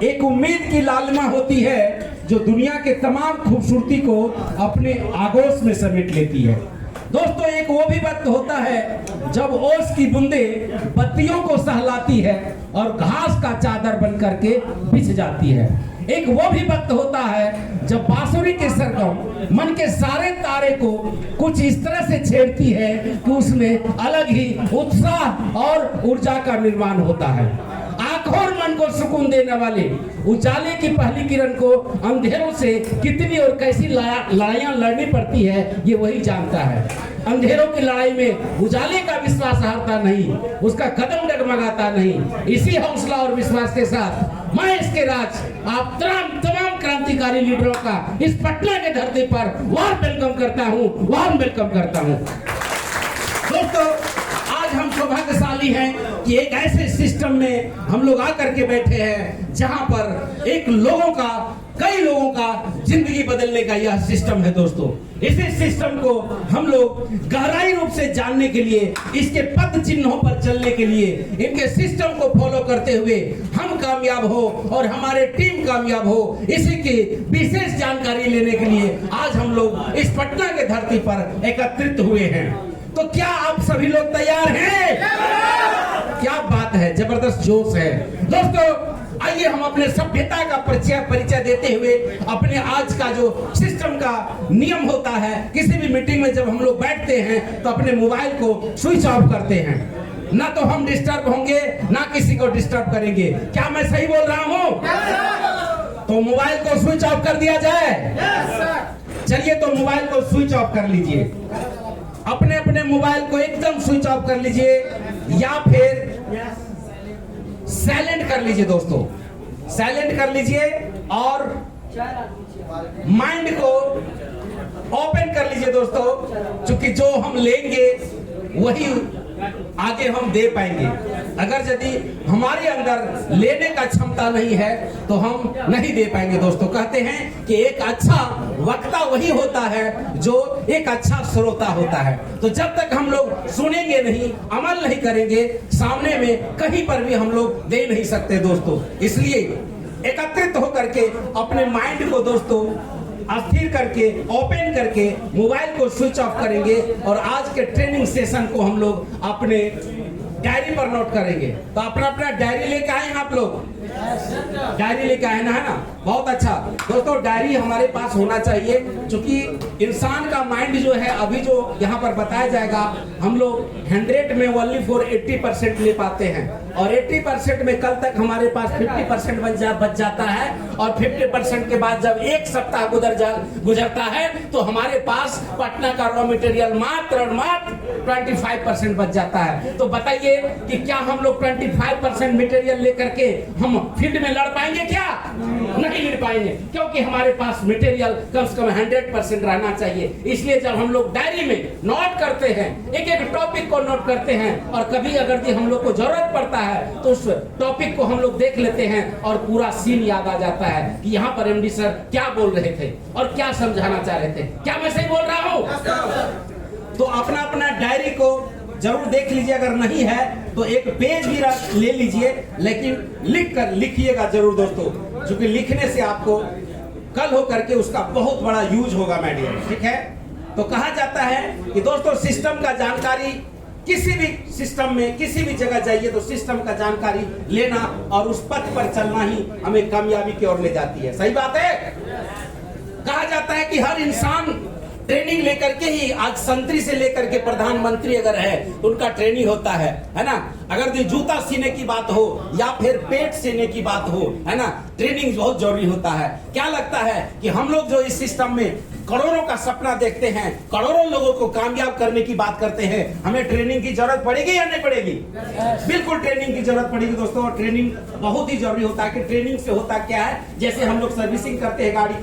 एक उम्मीद की लालिमा होती है जो दुनिया के तमाम खूबसूरती को अपने आगोश में समेट लेती है। दोस्तों, एक वो भी वक्त होता है जब ओस की बूंदें बत्तियों को सहलाती है और घास का चादर बन करके बिछ जाती है। एक वो भी वक्त होता है जब बांसुरी के सरगम मन के सारे तारे को कुछ इस तरह से छेड़ती है कि उसमें अलग ही उत्साह और ऊर्जा का निर्माण होता है। आंखों और मन को सुकून देने वाले उजाले की पहली किरण को अंधेरों से कितनी और कैसी लड़ाइयां लड़नी पड़ती है, ये वही जानता है। अंधेरों की लड़ाई में उजाले का विश्वास हारता नहीं, उसका कदम डगमगाता नहीं। इसी हौसला और विश्वास के साथ मैं इसके राज आप तमाम क्रांतिकारी लीडरों का इस पटना के धरती पर वार्म वेलकम करता हूं। दोस्तों, आज हम सौभाग्यशाली हैं कि एक ऐसे सिस्टम में हम लोग आकर के बैठे हैं जहां पर कई लोगों का जिंदगी बदलने का यह सिस्टम है। दोस्तों, इसी सिस्टम को हम लोग गहराई रूप से जानने के लिए, इसके पद चिन्हों पर चलने के लिए, इनके सिस्टम को फॉलो करते हुए हम कामयाब हो और हमारे टीम कामयाब हो, इसी की विशेष जानकारी लेने के लिए आज हम लोग इस पटना के धरती पर एकत्रित हुए हैं। तो क्या आप सभी लोग तैयार हैं? क्या बात है, जबरदस्त जोश है। दोस्तों, आइए हम अपने सभ्यता का परिचय देते हुए अपने आज का जो सिस्टम का नियम होता है, किसी भी मीटिंग में जब हम लोग बैठते हैं तो अपने मोबाइल को स्विच ऑफ करते हैं। ना तो हम डिस्टर्ब होंगे, ना किसी को डिस्टर्ब करेंगे। क्या मैं सही बोल रहा हूँ? तो मोबाइल को स्विच ऑफ कर दिया जाए। चलिए, तो मोबाइल को स्विच ऑफ कर लीजिए। अपने अपने मोबाइल को एकदम स्विच ऑफ कर लीजिए या फिर साइलेंट कर लीजिए। दोस्तों, साइलेंट कर लीजिए और माइंड को ओपन कर लीजिए। दोस्तों, क्योंकि जो हम लेंगे वही आगे हम दे पाएंगे। अगर यदि हमारे अंदर लेने का क्षमता नहीं है तो हम नहीं दे पाएंगे। दोस्तों, कहते हैं कि एक अच्छा वक्ता वही होता है जो एक अच्छा श्रोता होता है। तो जब तक हम लोग सुनेंगे नहीं, अमल नहीं करेंगे, सामने में कहीं पर भी हम लोग दे नहीं सकते। दोस्तों, इसलिए एकत्रित होकर के अपने माइंड को दोस्तों अस्थिर करके, ओपन करके मोबाइल को स्विच ऑफ करेंगे और आज के ट्रेनिंग सेशन को हम लोग अपने डायरी पर नोट करेंगे। तो अपना अपना डायरी लेके आए हैं आप लोग? डायरी लेके आए ना, है ना? बहुत अच्छा। दोस्तों, डायरी हमारे पास होना चाहिए, क्योंकि इंसान का माइंड जो है, अभी जो यहाँ पर बताया जाएगा, हम लोग 100 में ओनली फॉर 80% ले पाते हैं और 80% में कल तक हमारे पास 50% बच जाता है और 50% के बाद जब एक सप्ताह गुजरता है तो हमारे पास पटना का रॉ मटेरियल मात्र और मात्र 25% बच जाता है। तो बताइए कि क्या हम लोग 25% मटेरियल लेकर के हम फील्ड में लड़ पाएंगे? क्या नहीं लड़ पाएंगे, क्योंकि हमारे पास मटेरियल कम से कम 100% रहना चाहिए। इसलिए जब हम लोग डायरी में नोट करते हैं, एक एक टॉपिक को नोट करते हैं और कभी अगर हम लोग को जरूरत पड़ता है तो उस टॉपिक को हम लोग देख लेते हैं और पूरा सीन याद आ जाता है कि यहाँ पर एमडी सर क्या बोल रहे थे और क्या समझाना चाह रहे थे। क्या मैं सही बोल रहा हूँ? तो अपना अपना डायरी को जरूर देख लीजिए। अगर नहीं है तो एक पेज भी ले लीजिए, लेकिन लिखिएगा जरूर दोस्तों, क्योंकि लिखने से आपको कल हो करके उसका बहुत बड़ा यूज होगा मेडिया। ठीक है? तो कहा जाता है कि दोस्तों, सिस्टम का जानकारी, किसी भी सिस्टम में किसी भी जगह जाइए तो सिस्टम का जानकारी लेना और उस पथ पर चलना ही हमें कामयाबी की ओर ले जाती है। सही बात है? कहा जाता है कि हर इंसान ट्रेनिंग लेकर के ही, आज संतरी से लेकर के प्रधानमंत्री अगर है तो उनका ट्रेनिंग होता है ना? अगर जूता सीने की बात हो या फिर पेट सीने की बात हो, है ना, ट्रेनिंग बहुत जरूरी होता है। क्या लगता है कि हम लोग जो इस सिस्टम में करोड़ों का सपना देखते हैं, करोड़ों लोगों को कामयाब करने की बात करते हैं, हमें ट्रेनिंग की जरूरत पड़ेगी या नहीं पड़ेगी? बिल्कुल ट्रेनिंग की जरूरत पड़ेगी दोस्तों। और ट्रेनिंग बहुत ही जरूरी होता है कि ट्रेनिंग से होता क्या है, जैसे हम लोग सर्विसिंग करते हैं गाड़ी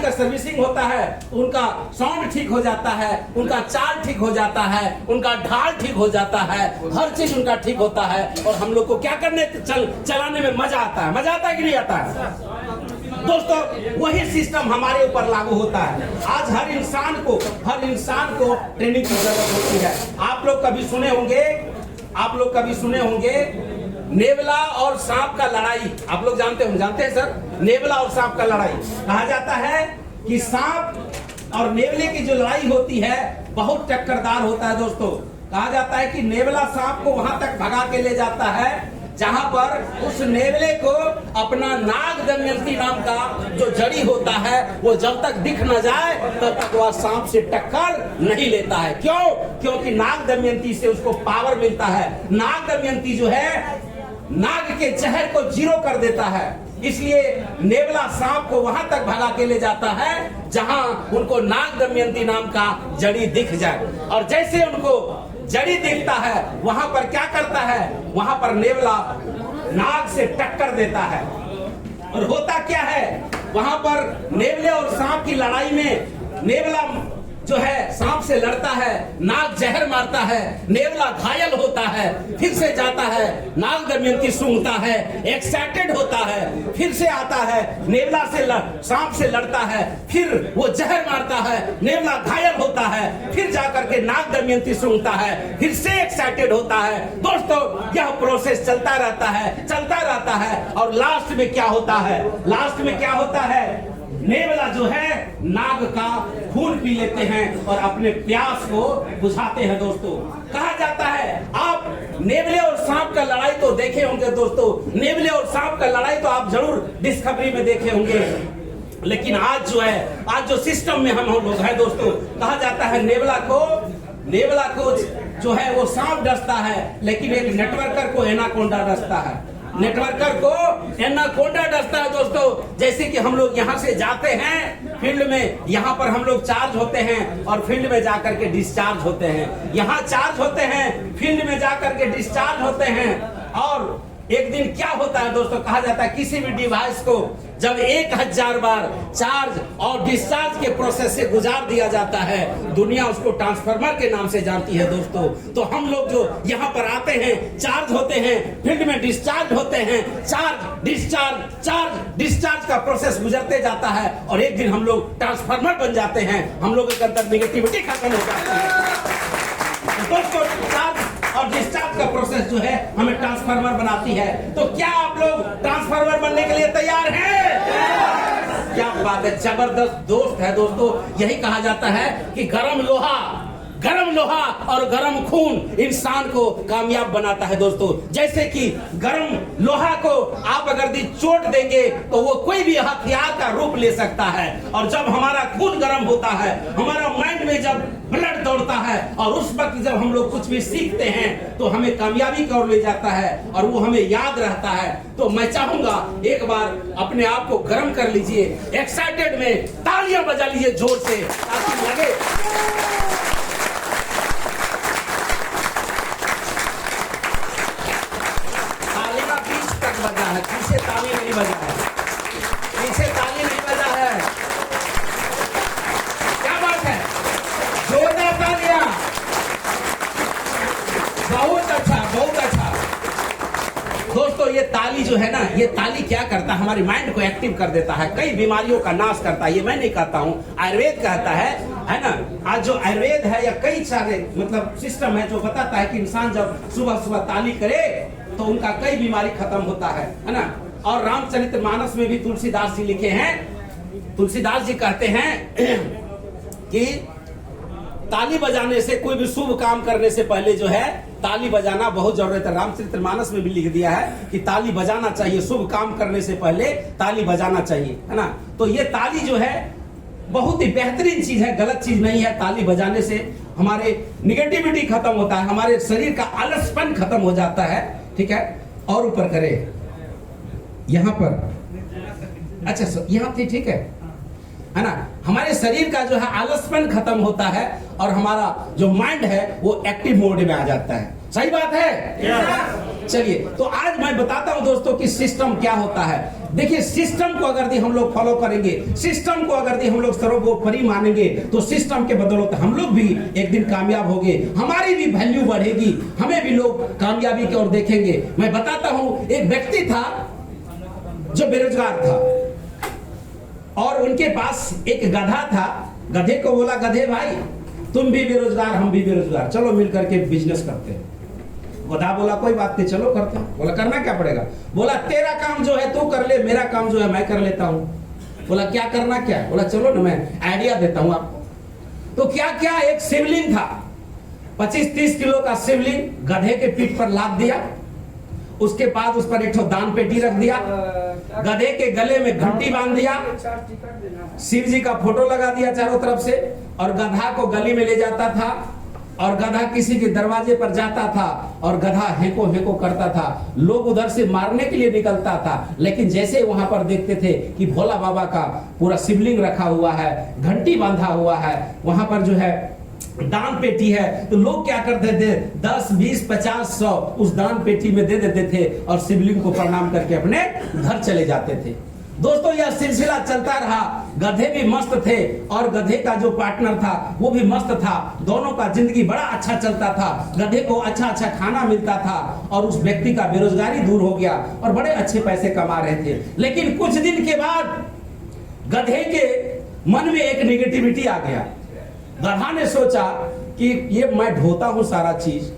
का सर्विसिंग होता है, उनका साउंड ठीक हो जाता है, उनका चाल ठीक हो जाता है, उनका ढाल ठीक हो जाता है, हर चीज उनका ठीक होता है और हम लोग को क्या करने चलाने में मजा आता है कि नहीं आता है? दोस्तों, वही सिस्टम हमारे ऊपर लागू होता है। आज हर इंसान को ट्रेनिंग की जरूरत होती है। आप लोग कभी सुने होंगे नेवला और सांप का लड़ाई आप लोग जानते हैं सर, नेवला और सांप का लड़ाई कहा जाता है कि सांप और नेवले की जो लड़ाई होती है बहुत टक्करदार होता है दोस्तों। कहा जाता है कि नेवला सांप को वहां तक भगा के ले जाता है जहां पर उस नेवले को अपना नाग दमयंती नाम का जो जड़ी होता है वो जब तक दिख न जाए तब तक वह सांप से टक्कर नहीं लेता है। क्यों? क्योंकि नाग दमयंती से उसको पावर मिलता है। नाग दमयंती जो है नाग के जहर को जीरो कर देता है, इसलिए नेवला सांप को वहां तक भगा के ले जाता है जहां उनको नाग दमयंती नाम का जड़ी दिख जाए। और जैसे उनको जड़ी दिखता है वहां पर क्या करता है, वहां पर नेवला नाग से टक्कर देता है। और होता क्या है, वहां पर नेवले और सांप की लड़ाई में नेवला जो है सांप से लड़ता है, नाग जहर मारता है, नेवला घायल होता है, फिर से जाता है, नाग दमयंती सूंघता है, एक्साइटेड होता है, फिर से आता है, नेवला से सांप से लड़ता है, फिर वो जहर मारता है, नेवला घायल होता है, फिर जाकर के नाग दमयंती सूंघता है, फिर से एक्साइटेड होता है। दोस्तों यह प्रोसेस चलता रहता है और लास्ट में क्या होता है, नेवला जो है नाग का खून पी लेते हैं और अपने प्यास को बुझाते हैं। दोस्तों कहा जाता है, आप नेवले और सांप का लड़ाई तो देखे होंगे दोस्तों, नेवले और सांप का लड़ाई तो आप जरूर डिस्कवरी में देखे होंगे, लेकिन आज जो सिस्टम में हम लोग हैं दोस्तों, कहा जाता है नेवला को जो है वो सांप डसता है, लेकिन एक नेटवर्कर को एनाकोंडा डसता है। दोस्तों जैसे कि हम लोग यहाँ से जाते हैं फील्ड में, यहाँ पर हम लोग चार्ज होते हैं और फील्ड में जाकर के डिस्चार्ज होते हैं, यहाँ चार्ज होते हैं, फील्ड में जाकर के डिस्चार्ज होते हैं। और एक दिन क्या होता है दोस्तों, कहा जाता है किसी भी डिवाइस को जब 1000 बार चार्ज और डिस्चार्ज के प्रोसेस से गुजार दिया जाता है, दुनिया उसको ट्रांसफार्मर के नाम से जानती है दोस्तों। तो हम लोग जो यहाँ पर आते हैं, चार्ज होते हैं, फील्ड में डिस्चार्ज होते हैं, चार्ज डिस्चार्ज का प्रोसेस गुजरते जाता है और एक दिन हम लोग ट्रांसफार्मर बन जाते हैं, हम लोग के अंदर निगेटिविटी खत्म हो जाती है। दोस्तों चार्ज और डिस्चार्ज का प्रोसेस जो है हमें ट्रांसफार्मर बनाती है। तो क्या आप लोग ट्रांसफार्मर बनने के लिए तैयार हैं? क्या बात है, जबरदस्त दोस्त है दोस्तों। यही कहा जाता है कि गरम लोहा और गरम खून इंसान को कामयाब बनाता है दोस्तों। जैसे कि गरम लोहा को आप अगर चोट देंगे तो वो कोई भी हथियार का रूप ले सकता है, और जब हमारा खून गर्म होता है, हमारा माइंड में जब ब्लड दौड़ता है और उस वक्त जब हम लोग कुछ भी सीखते हैं तो हमें कामयाबी की ओर ले जाता है और वो हमें याद रहता है। तो मैं चाहूंगा एक बार अपने आप को गर्म कर लीजिए, एक्साइटेड में तालियां बजा लीजिए जोर से, ताकि लगे पीछे ताली नहीं बजा है, क्या बात है, जोरदार तालियां, बहुत अच्छा दोस्तों। ये ताली जो है ना, ये ताली क्या करता है, हमारे माइंड को एक्टिव कर देता है, कई बीमारियों का नाश करता है। ये मैं नहीं कहता हूँ, आयुर्वेद कहता है ना। आज जो आयुर्वेद है या कई सारे मतलब सिस्टम है जो बताता है कि इंसान जब सुबह ताली करे तो उनका कई बीमारी खत्म होता है ना। और रामचरितमानस में भी तुलसीदास जी लिखे हैं, तुलसीदास जी कहते हैं कि ताली बजाने से, कोई भी शुभ काम करने से पहले जो है ताली बजाना बहुत जरूरत है। रामचरितमानस में भी लिख दिया है कि ताली बजाना चाहिए, शुभ काम करने से पहले ताली बजाना चाहिए, है ना। तो ये ताली जो है बहुत ही बेहतरीन चीज है, गलत चीज नहीं है। ताली बजाने से हमारे निगेटिविटी खत्म होता है, हमारे शरीर का आलसपन खत्म हो जाता है, ठीक है। और ऊपर करे, यहाँ पर, अच्छा यहाँ पे ठीक है ना। हमारे शरीर का जो है आलसपन खत्म होता है और हमारा जो माइंड है वो एक्टिव मोड में आ जाता है। सही बात है। चलिए तो आज मैं बताता हूं दोस्तों कि सिस्टम क्या होता है। देखिए सिस्टम को अगर हम लोग फॉलो करेंगे, सिस्टम को अगर हम लोग सर्वोपरि मानेंगे तो सिस्टम के बदौलत हम लोग भी एक दिन कामयाब होंगे, हमारी भी वैल्यू बढ़ेगी, हमें भी लोग कामयाबी की ओर देखेंगे। मैं बताता हूं, एक व्यक्ति था जो बेरोजगार था और उनके पास एक गधा था। गधे को बोला, गधे भाई तुम भी बेरोजगार हम भी बेरोजगार, चलो मिलकर के बिजनेस करते हैं। गधा बोला कोई बात नहीं, चलो करते हैं। बोला करना क्या पड़ेगा? बोला तेरा काम जो है तू कर ले, मेरा काम जो है मैं कर लेता हूँ। बोला क्या करना क्या है? बोला चलो ना मैं आइडिया देता हूँ आपको। तो क्या क्या, एक शिवलिंग था, 25-30 किलो का शिवलिंग गधे के पीठ पर लाद दिया। उसके बाद उस पर एक दान पेटी रख दिया, गधे के गले में घंटी बांध दिया, शिव जी का फोटो लगा दिया चारों तरफ से, और गधा को गली में ले जाता था, और गधा किसी के दरवाजे पर जाता था और गधा हेको हेको करता था। लोग उधर से मारने के लिए निकलता था, लेकिन जैसे वहां पर देखते थे कि भोला बाबा का पूरा शिवलिंग रखा हुआ है, घंटी बांधा हुआ है, वहां पर जो है दान पेटी है, तो लोग क्या करते थे 10, 20, 50, 100 उस दान पेटी में दे देते थे और शिवलिंग को प्रणाम करके अपने घर चले जाते थे। दोस्तों यह सिलसिला चलता रहा, गधे भी मस्त थे और गधे का जो पार्टनर था वो भी मस्त था, दोनों का जिंदगी बड़ा अच्छा चलता था। गधे को अच्छा अच्छा खाना मिलता था और उस व्यक्ति का बेरोजगारी दूर हो गया और बड़े अच्छे पैसे कमा रहे थे। लेकिन कुछ दिन के बाद गधे के मन में एक नेगेटिविटी आ गया। गधा ने सोचा कि ये मैं ढोता हूं सारा चीज,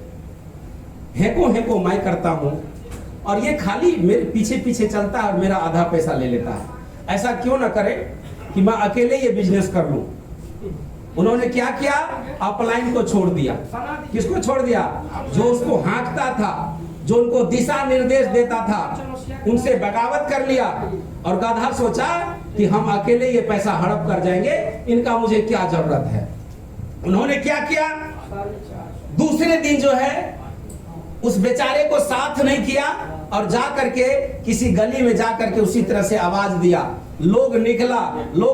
हेको हेको मैं करता हूं, और ये खाली मेरे पीछे पीछे चलता है और मेरा आधा पैसा ले लेता है। ऐसा क्यों ना करे कि मैं अकेले ये बिजनेस कर लूं। उन्होंने क्या किया? अपलाइन को छोड़ दिया। किसको छोड़ दिया? जो उसको हाँकता था, जो उनको दिशा निर्देश देता था, उनसे बगावत कर लिया। और गधा सोचा कि हम अकेले ये पैसा हड़प कर जाएंगे, इनका मुझे क्या जरूरत है। उन्होंने क्या किया? दूसरे दिन जो है उस बेचारे को साथ नहीं किया और जा करके किसी गली में जा करके उसी तरह से आवाज दिया। लोग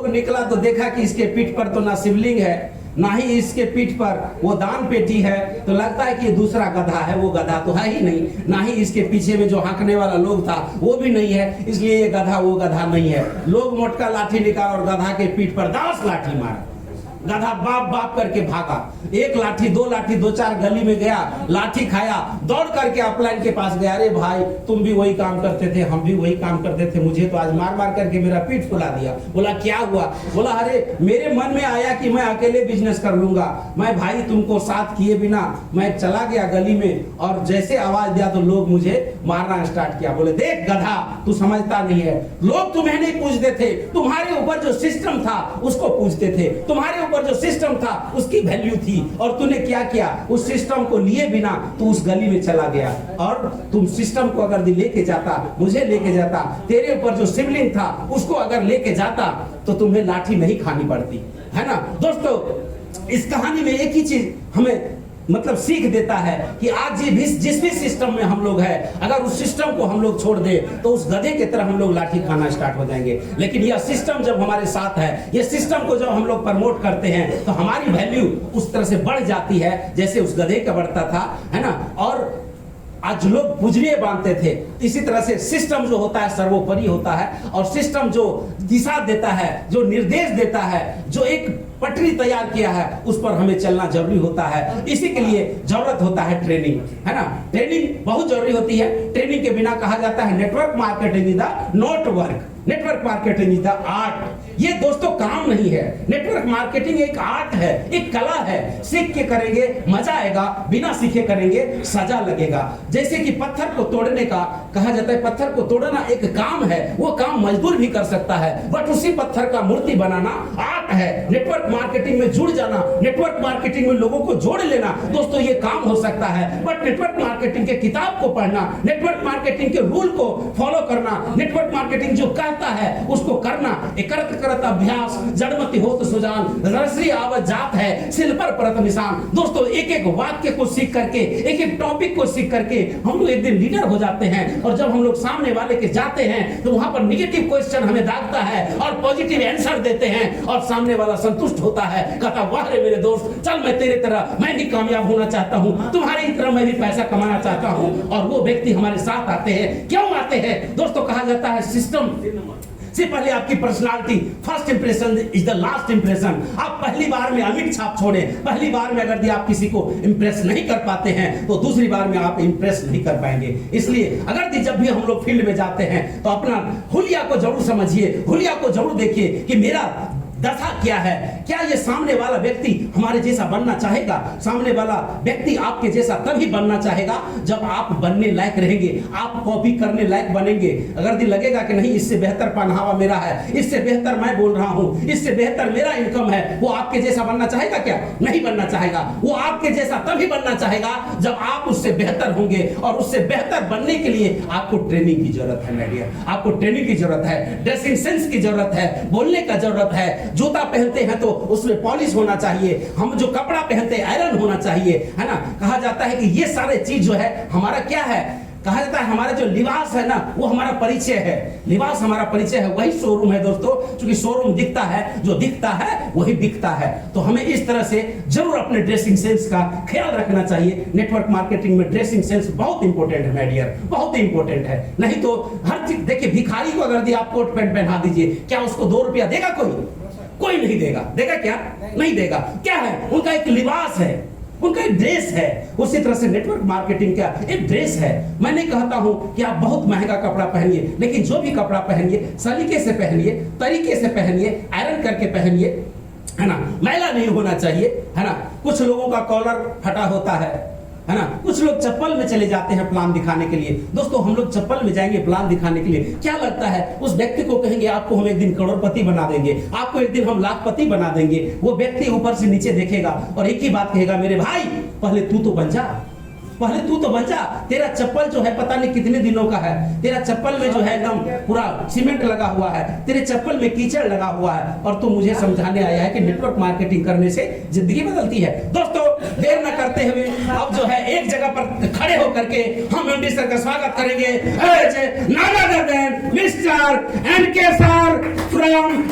निकला तो देखा कि इसके पीठ पर तो ना शिवलिंग है, ना ही इसके पीठ पर वो दान पेटी है, तो लगता है कि ये दूसरा गधा है, वो गधा तो है ही नहीं, ना ही इसके पीछे में जो हाँकने वाला लोग था वो भी नहीं है, इसलिए ये गधा वो गधा नहीं है। लोग मोटका लाठी निकाल और गधा के पीठ पर 10 लाठी मारा। गधा बाप बाप करके भागा, 1 लाठी 2 लाठी 2-4 गली में गया, लाठी खाया, दौड़ करके अपलाइन के पास गया। अरे भाई तुम भी वही काम करते थे, हम भी वही काम करते थे, मुझे तो आज मार मार करके मेरा पीठ फुला दिया। बोला क्या हुआ? बोला अरे मेरे मन में आया कि मैं अकेले बिजनेस कर लूंगा, मैं भाई तुमको साथ किए बिना मैं चला गया गली में और जैसे आवाज दिया तो लोग मुझे मारना स्टार्ट किया। बोले देख गधा, तू समझता नहीं है, लोग तुम्हें नहीं पूछते थे, तुम्हारे ऊपर जो सिस्टम था उसको पूछते थे, तुम्हारे पर जो सिस्टम था उसकी वैल्यू थी, और तूने क्या किया? उस सिस्टम को लिए बिना तू उस गली में चला गया। और तुम सिस्टम को अगर लेके जाता, मुझे लेके जाता, तेरे ऊपर जो शिवलिंग था उसको अगर लेके जाता तो तुम्हें लाठी नहीं खानी पड़ती, है ना। दोस्तों इस कहानी में एक ही चीज हमें मतलब सीख देता है कि आज जिस भी सिस्टम में हम लोग हैं, अगर उस सिस्टम को हम लोग छोड़ दे तो उस गधे की तरह हम लोग लाठी खाना स्टार्ट हो जाएंगे। लेकिन यह सिस्टम जब हमारे साथ है, ये सिस्टम को जब हम लोग प्रमोट करते हैं तो हमारी वैल्यू उस तरह से बढ़ जाती है जैसे उस गधे का बढ़ता था, है ना। और आज लोग पुजरिये बांधते थे, इसी तरह से सिस्टम जो होता है सर्वोपरि होता है, और सिस्टम जो दिशा देता है, जो निर्देश देता है, जो एक पटरी तैयार किया है, उस पर हमें चलना जरूरी होता है। इसी के लिए जरूरत होता है ट्रेनिंग, है ना। ट्रेनिंग बहुत जरूरी होती है। ट्रेनिंग के बिना कहा जाता है network marketing is the not work, network marketing is the art. ये दोस्तों काम नहीं है, नेटवर्क मार्केटिंग एक आर्ट है, एक कला है। सीख के करेंगे मजा आएगा, बिना सीखे करेंगे सजा लगेगा। जैसे कि पत्थर को तोड़ने का कहा जाता है, पत्थर को तोड़ना एक काम है, वो काम मजदूर भी कर सकता है, बट उसी पत्थर का मूर्ति बनाना आर्ट है। नेटवर्क मार्केटिंग में जुड़ जाना, नेटवर्क मार्केटिंग में लोगों को जोड़ लेना, दोस्तों ये काम हो सकता है, बट नेटवर्क मार्केटिंग के किताब को पढ़ना, नेटवर्क मार्केटिंग के रूल को फॉलो करना, नेटवर्क मार्केटिंग जो कहता है उसको करना, करत करत अभ्यास जड़मति होत सुजान, रसरी आवत जात है सिल पर परत निशान। दोस्तों एक एक वाक्य को सीख करके, एक एक टॉपिक को सीख करके हम लोग एक दिन लीडर हो जाते हैं, और जब हम लोग सामने वाले के जाते हैं तो वहां पर निगेटिव क्वेश्चन हमें दागता है और पॉजिटिव आंसर देते हैं, और सामने वाला संतुष्ट होता है, कहता वाह रे मेरे दोस्त, चल मैं तेरे तरह मैं भी कामयाब होना चाहता हूं, तुम्हारी तरह मैं भी पैसा कमाना चाहता हूं। और वो व्यक्ति हमारे साथ आते हैं। क्यों आते हैं दोस्तों? कहा जाता है सिस्टम से पहले आपकी personality, first impression is the last impression. आप पहली बार में अमिट छाप छोड़े, पहली बार में अगर आप किसी को इंप्रेस नहीं कर पाते हैं तो दूसरी बार में आप इंप्रेस नहीं कर पाएंगे। इसलिए अगर जब भी हम लोग फील्ड में जाते हैं तो अपना हुलिया को जरूर समझिए, हुलिया को जरूर देखिए कि मेरा दशा क्या है। क्या ये सामने वाला व्यक्ति हमारे जैसा बनना चाहेगा? सामने वाला व्यक्ति आपके जैसा तभी बनना चाहेगा जब आप बनने लायक रहेंगे, आप कॉपी करने लायक बनेंगे। अगर दिन लगेगा कि नहीं इससे बेहतर पहनावा मेरा है, इससे बेहतर मैं बोल रहा हूं, इससे बेहतर मेरा इनकम है, वो आपके जैसा बनना चाहेगा क्या? नहीं बनना चाहेगा। वो आपके जैसा तभी बनना चाहेगा जब आप उससे बेहतर होंगे, और उससे बेहतर बनने के लिए आपको ट्रेनिंग की जरूरत है मेडिया, आपको ट्रेनिंग की जरूरत है, ड्रेसिंग सेंस की जरूरत है, बोलने का जरूरत है। जूता पहनते हैं तो उसमें पॉलिश होना चाहिए, हम जो कपड़ा पहनते हैं आयरन होना चाहिए, है ना। कहा जाता है कि ये सारे चीज जो है हमारा क्या है, कहा जाता है हमारा जो लिबास है ना वो हमारा परिचय है, लिबास हमारा परिचय है, वही शोरूम है दोस्तों। क्योंकि शोरूम दिखता है, जो दिखता है वही बिकता है। तो हमें इस तरह से जरूर अपने ड्रेसिंग सेंस का ख्याल रखना चाहिए। नेटवर्क मार्केटिंग में ड्रेसिंग सेंस बहुत इंपॉर्टेंट है मेडियर, बहुत इंपॉर्टेंट है। नहीं तो हर चीज देखिए, भिखारी को अगर दिया आप कोट पैंट पहना दीजिए, क्या उसको 2 रुपया देगा? कोई नहीं देगा। देगा क्या? नहीं देगा। क्या है? उनका एक लिबास है, उनका एक ड्रेस है। उसी तरह से नेटवर्क मार्केटिंग का एक ड्रेस है। मैं नहीं कहता हूं कि आप बहुत महंगा कपड़ा पहनिए, लेकिन जो भी कपड़ा पहनिए सलीके से पहनिए, तरीके से पहनिए, आयरन करके पहनिए, है ना। मैला नहीं होना चाहिए, है ना। कुछ लोगों का कॉलर फटा होता है ना। कुछ लोग चप्पल में चले जाते हैं प्लान दिखाने के लिए। दोस्तों हम लोग चप्पल में जाएंगे प्लान दिखाने के लिए, क्या लगता है उस व्यक्ति को कहेंगे आपको हम एक दिन करोड़पति बना देंगे, आपको एक दिन हम लाखपति बना देंगे। वो व्यक्ति ऊपर से नीचे देखेगा और एक ही बात कहेगा, मेरे भाई पहले तू तो बन जा, पहले तू तो बन जा। तेरा चप्पल जो है पता नहीं कितने दिनों का है, तेरा चप्पल में जो है एकदम पूरा सीमेंट लगा हुआ है, तेरे चप्पल में कीचड़ लगा हुआ है, और तू मुझे समझाने आया है कि नेटवर्क मार्केटिंग करने से जिंदगी बदलती है। दोस्तों देर न करते हुए अब जो है एक जगह पर खड़े होकर के हम एमडी सर का स्वागत करेंगे। Mister N K sir from